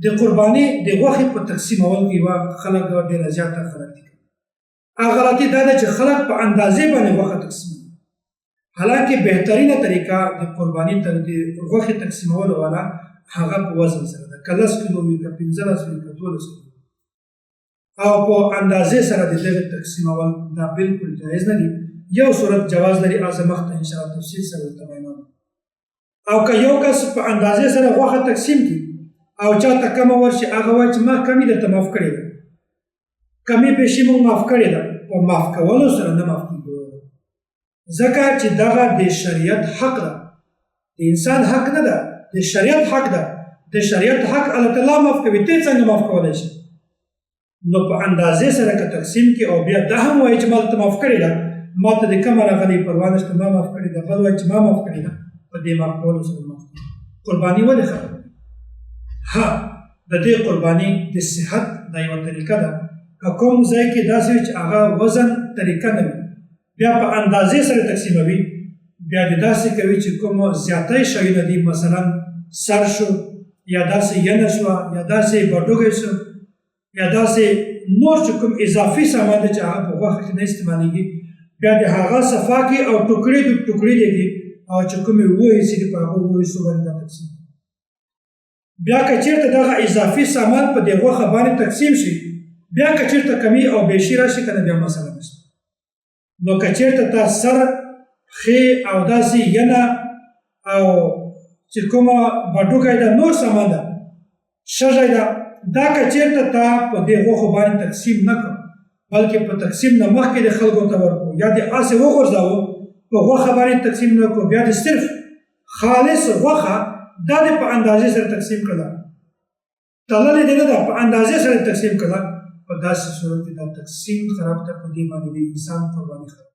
د قرباني د غوښې په تقسیمول کې خلک ډېره زیاته غلطي کوي. هغه غلطي دا ده چې خلک په اندازې باندې غوښه تقسیموي، حالانکه بهترینه طریقه د قرباني د غوښې تقسیمولو والا هغه په وزن سره ده، که 10 کیلو وي، که 15 وي، که 12 کیلو، او په اندازې سره د دغه تقسیمول دا بالکل جایز نه دي. یو صورت جواز لري، هغه مخته انشاءالله تفصیل سره ورته بیانوم. او که یو کس په اندازې سره غوښه تقسیم کړي او چاته کمه ورشي، هغه وایي چې ما کمې درته معاف کړې ده، کمې پیسې مو معاف کړې ده، په معاف کولو سره نه معاف کېږي، ځکه چې دغه د شریعت حق ده، د انسان حق نه ده، د شریعت حق ده. د شریعت حق الله تعالی معاف کوي، ته څنګه معاف کولی شي؟ نو په اندازې سره که تقسیم کړي او بیا دا هم وایي چې ما درته معاف کړې ده، ما ته د کمه راغلې پروا نشته، ما معاف کړې ده، بل وایي چې ما معاف کړې ده، په دې معاف کولو سره معاف کړي. قرباني ولې خرابوي؟ ها، د دې قرباني د صحت دا یوه طریقه ده. که کوم ځای کې داسې وي چې هغه وزن طریقه نه وي، بیا په اندازې سره تقسیموي، بیا د داسې کوي چې کوم زیاتی شیونه دي، مثلا سر شو، یا داسې ینه شوه، یا داسې بډوګی شو، یا داسې نور چې کوم اضافي سامان دی چې هغه په غوښه کې نه استعمالیږي، بیا د هغه صفا کړي او ټوکړې د ټوکړې دی او چې کومې اووه حصې دي په هغه اووه حصو باندې دا تقسیم. بیا که چېرته دغه اضافي سامان په دې غوښه باندې تقسیم شي، بیا که چېرته کمی او بیشي راشي که نه، بیا مسله نشته. نو که چېرته تا سر، پښې او داسې ینه او چې کومه بډوګی ده، نور سامان ده، شږی ده، دا که چېرته تا په دې غوښو باندې تقسیم نه کړ، بلکې په تقسیم نه مخکې د خلکو ته ورکړو، یا د هسې وغورځاوو، په غوښه باندې تقسیم نه کړو، بیا د صرف خالص غوښه دا دې په اندازې سره تقسیم کړله، تړلې دې نه ده، په اندازې سره تقسیم کړله، په داسې صورت کې دا تقسیم خراب ده، په دې باندې د انسان قرباني خراب.